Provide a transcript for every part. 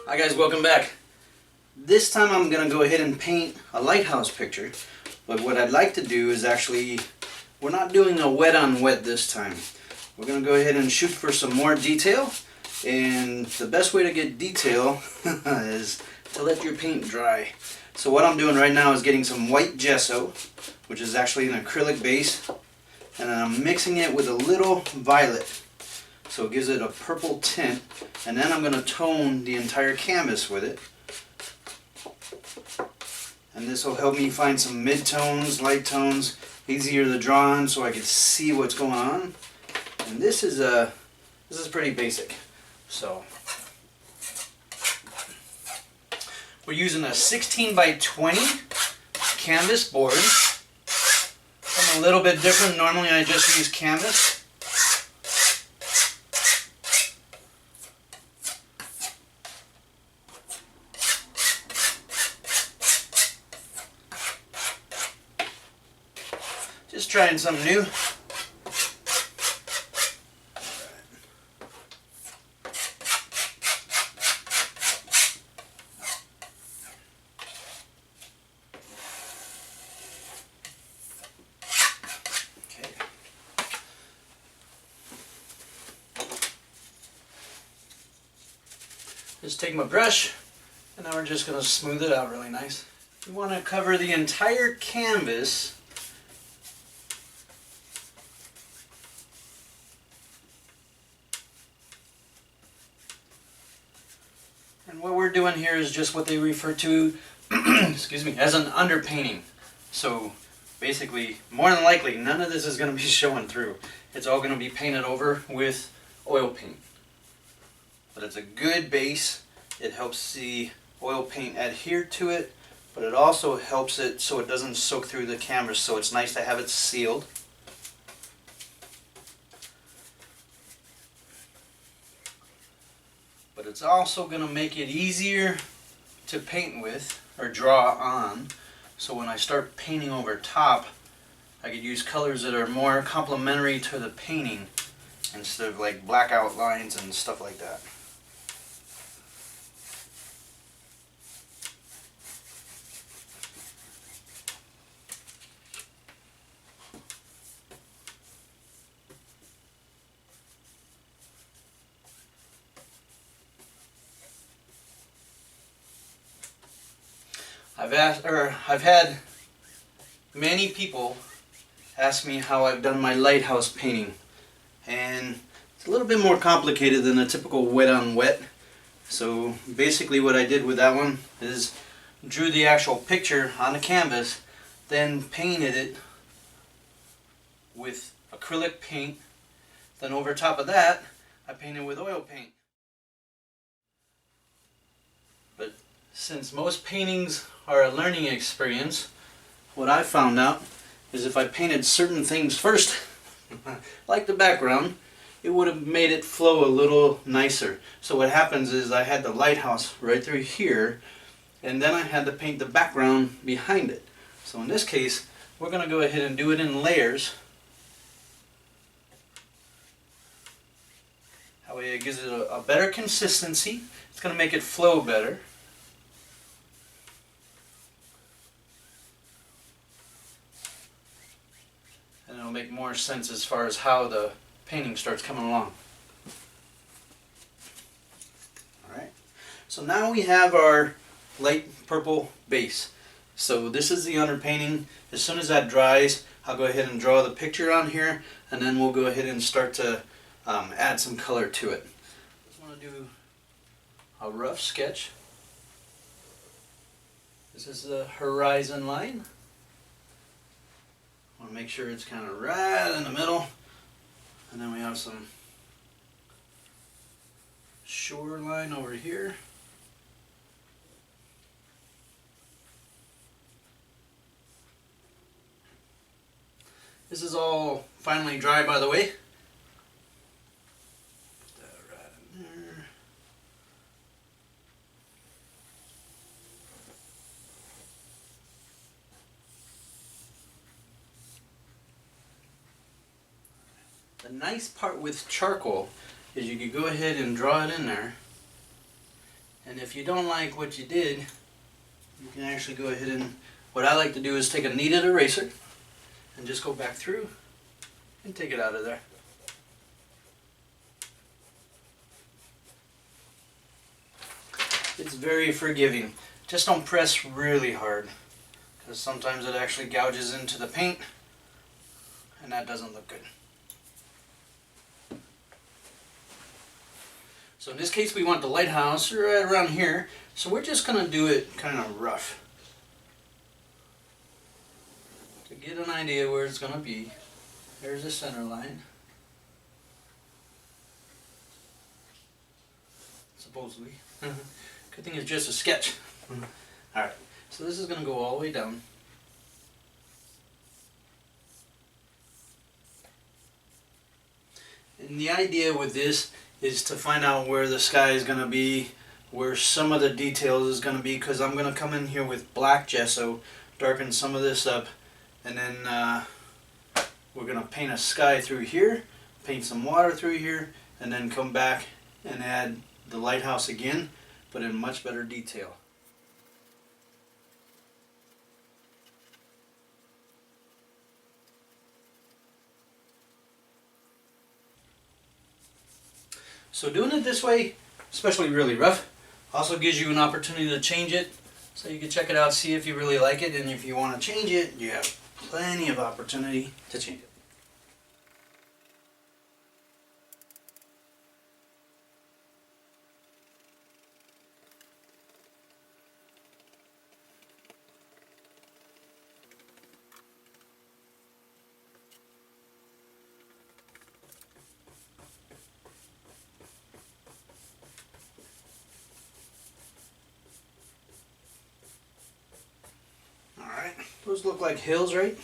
Hi guys, welcome back. This time I'm going to go ahead and paint a lighthouse picture, but what I'd like to do is actually, we're not doing a wet on wet this time. We're going to go ahead and shoot for some more detail, and the best way to get detail is to let your paint dry. So what I'm doing right now is getting some white gesso, which is actually an acrylic base, and then I'm mixing it with a little violet. So it gives it a purple tint, and then I'm going to tone the entire canvas with it. And this will help me find some mid-tones, light tones, easier to draw on so I can see what's going on. And this is pretty basic. So we're using a 16 by 20 canvas board. I'm a little bit different. Normally I just use canvas. Just trying something new. Okay. Just take my brush, and now we're just going to smooth it out really nice. We want to cover the entire canvas. And what we're doing here is just what they refer to excuse me, as an underpainting. So basically, more than likely, none of this is going to be showing through. It's all going to be painted over with oil paint. But it's a good base. It helps the oil paint adhere to it, but it also helps it so it doesn't soak through the canvas, so it's nice to have it sealed. But it's also going to make it easier to paint with or draw on. So when I start painting over top, I could use colors that are more complementary to the painting instead of like blackout lines and stuff like that. I've had many people ask me how I've done my lighthouse painting, and it's a little bit more complicated than a typical wet on wet. So basically what I did with that one is drew the actual picture on the canvas, then painted it with acrylic paint, then over top of that I painted with oil paint. But since most paintings are a learning experience, what I found out is if I painted certain things first, like the background, it would have made it flow a little nicer. So what happens is I had the lighthouse right through here, and then I had to paint the background behind it. So in this case, we're going to go ahead and do it in layers. That way it gives it a better consistency. It's going to make it flow better. And it'll make more sense as far as how the painting starts coming along. Alright, so now we have our light purple base. So this is the underpainting. As soon as that dries, I'll go ahead and draw the picture on here, and then we'll go ahead and start to add some color to it. I just want to do a rough sketch. This is the horizon line. I want to make sure it's kind of right in the middle, and then we have some shoreline over here. This is all finally dry, by the way. Put that right in there. The nice part with charcoal is you could go ahead and draw it in there, And if you don't like what you did, you can actually go ahead and, what I like to do is take a kneaded eraser and just go back through and take it out of there. It's very forgiving. Just don't press really hard, because sometimes it actually gouges into the paint and that doesn't look good. So in this case we want the lighthouse right around here, so we're just going to do it kind of rough to get an idea where it's going to be. There's the center line. Supposedly. Good thing it's just a sketch. Alright, so this is going to go all the way down. And the idea with this is to find out where the sky is going to be, where some of the details is going to be, because I'm going to come in here with black gesso, darken some of this up, and then we're going to paint a sky through here, paint some water through here, and then come back and add the lighthouse again, but in much better detail. So doing it this way, especially really rough, also gives you an opportunity to change it. So you can check it out, see if you really like it, and if you want to change it, you have plenty of opportunity to change it. Alright, those look like hills, right?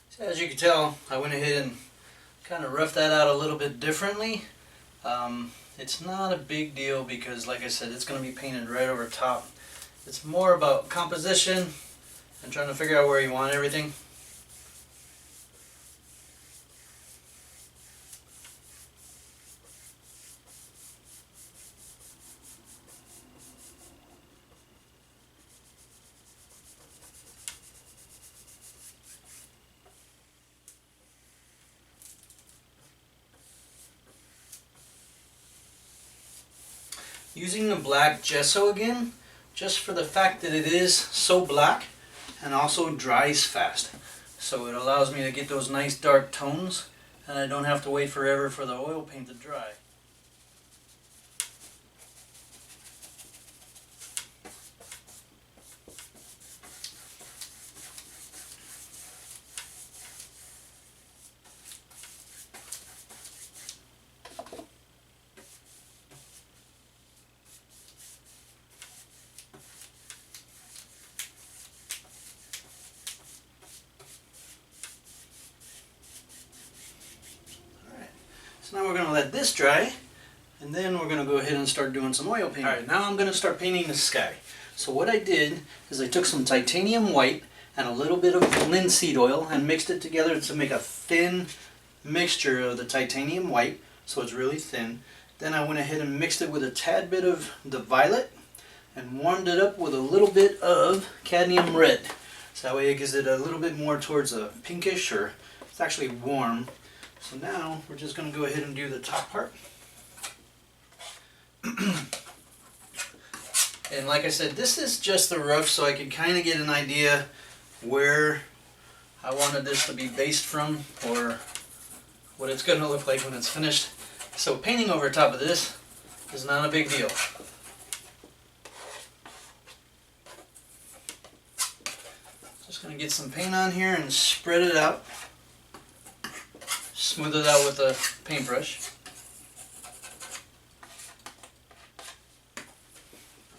So as you can tell, I went ahead and kind of roughed that out a little bit differently. It's not a big deal because, like I said, it's going to be painted right over top. It's more about composition and trying to figure out where you want everything. Using the black gesso again, just for the fact that it is so black and also dries fast. So it allows me to get those nice dark tones and I don't have to wait forever for the oil paint to dry. So now we're going to let this dry, and then we're going to go ahead and start doing some oil painting. Alright, now I'm going to start painting the sky. So what I did is I took some titanium white and a little bit of linseed oil and mixed it together to make a thin mixture of the titanium white, so it's really thin. Then I went ahead and mixed it with a tad bit of the violet and warmed it up with a little bit of cadmium red. So that way it gives it a little bit more towards a pinkish, or it's actually warm. So now we're just going to go ahead and do the top part. And like I said, this is just the rough, so I can kind of get an idea where I wanted this to be based from, or what it's going to look like when it's finished. So painting over top of this is not a big deal. Just going to get some paint on here and spread it out. Smooth it out with a paintbrush.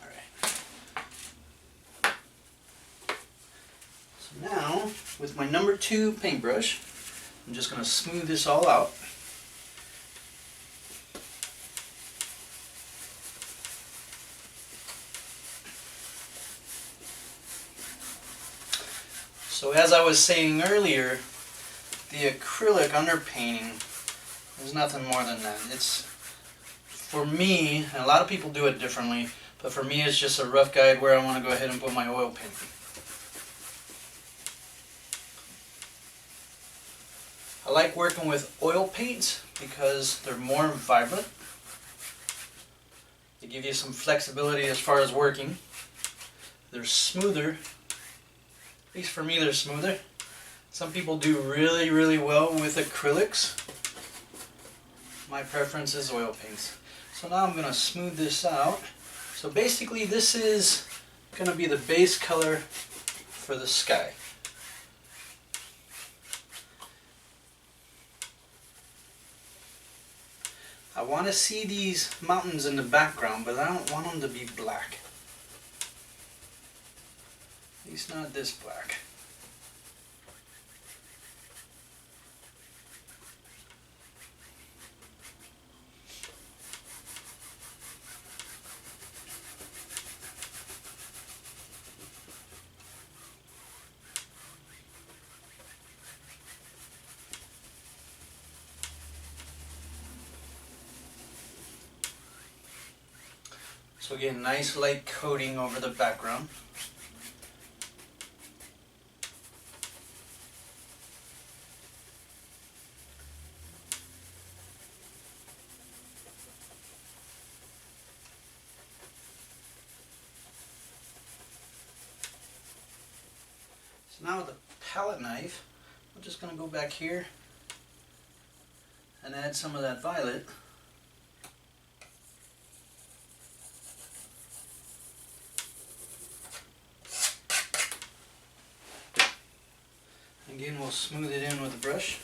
Alright. So now, with my number 2 paintbrush, I'm just going to smooth this all out. So as I was saying earlier, the acrylic underpainting is nothing more than that. It's, for me, and a lot of people do it differently, but for me it's just a rough guide where I want to go ahead and put my oil paint. I like working with oil paints because they're more vibrant. They give you some flexibility as far as working. They're smoother. At least for me, they're smoother. Some people do really, really well with acrylics. My preference is oil paints. So now I'm going to smooth this out. So basically this is going to be the base color for the sky. I want to see these mountains in the background, but I don't want them to be black. At least not this black. So again, nice light coating over the background. So now with the palette knife, I'm just going to go back here and add some of that violet. Again, we'll smooth it in with a brush.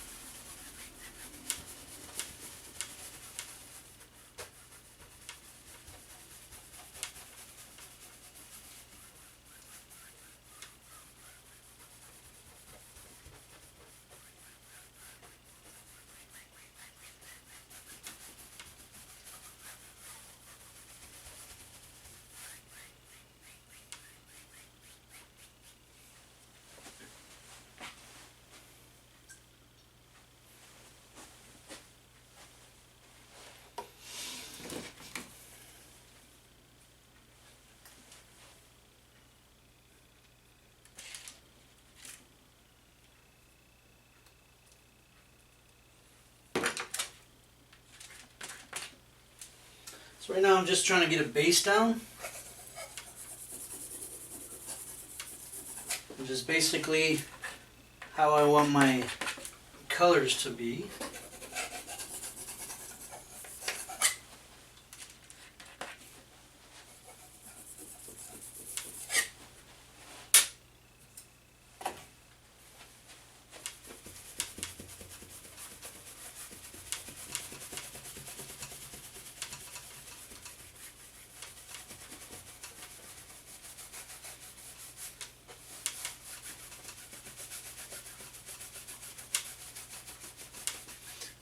So right now I'm just trying to get a base down, which is basically how I want my colors to be.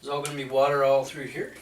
There's all going to be water all through here.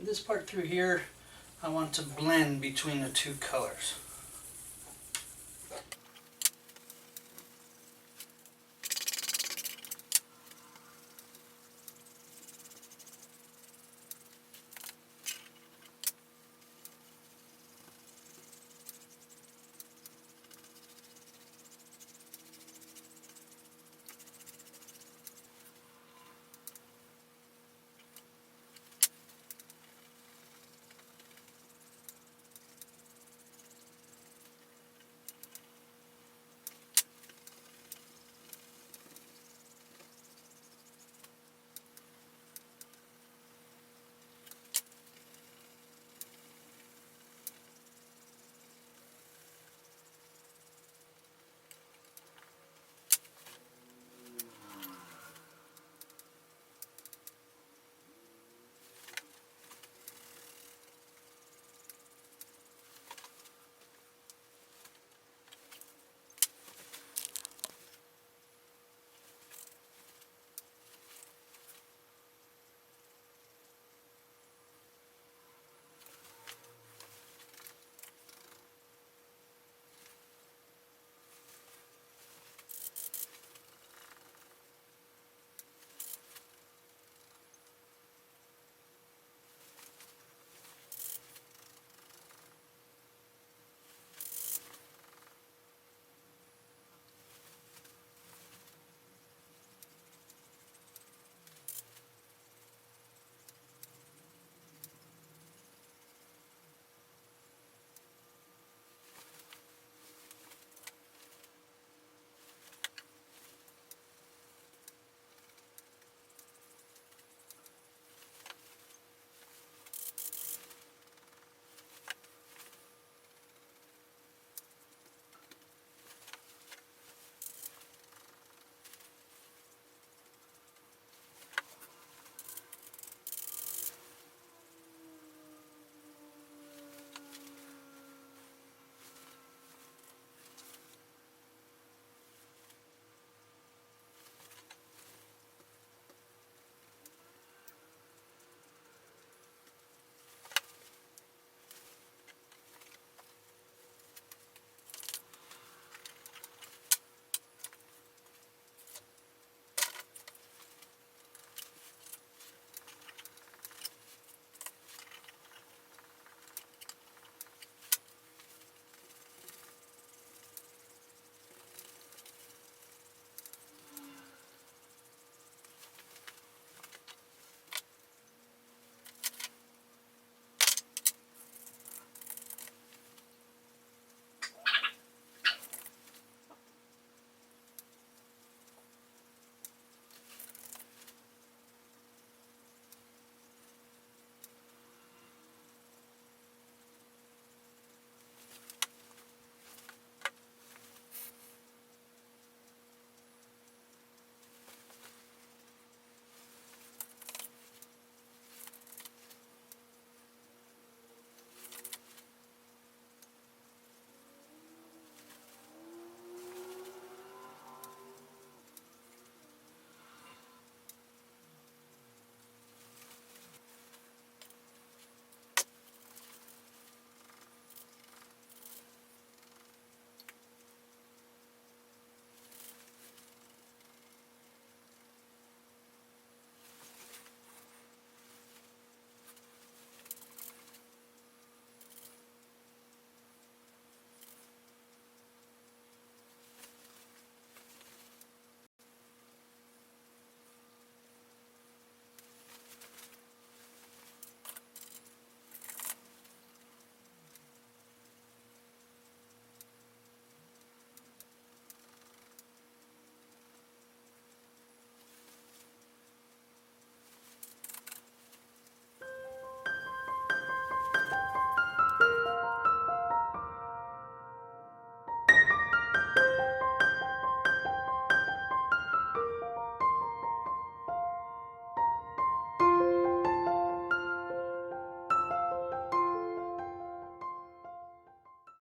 This part through here, I want to blend between the two colors.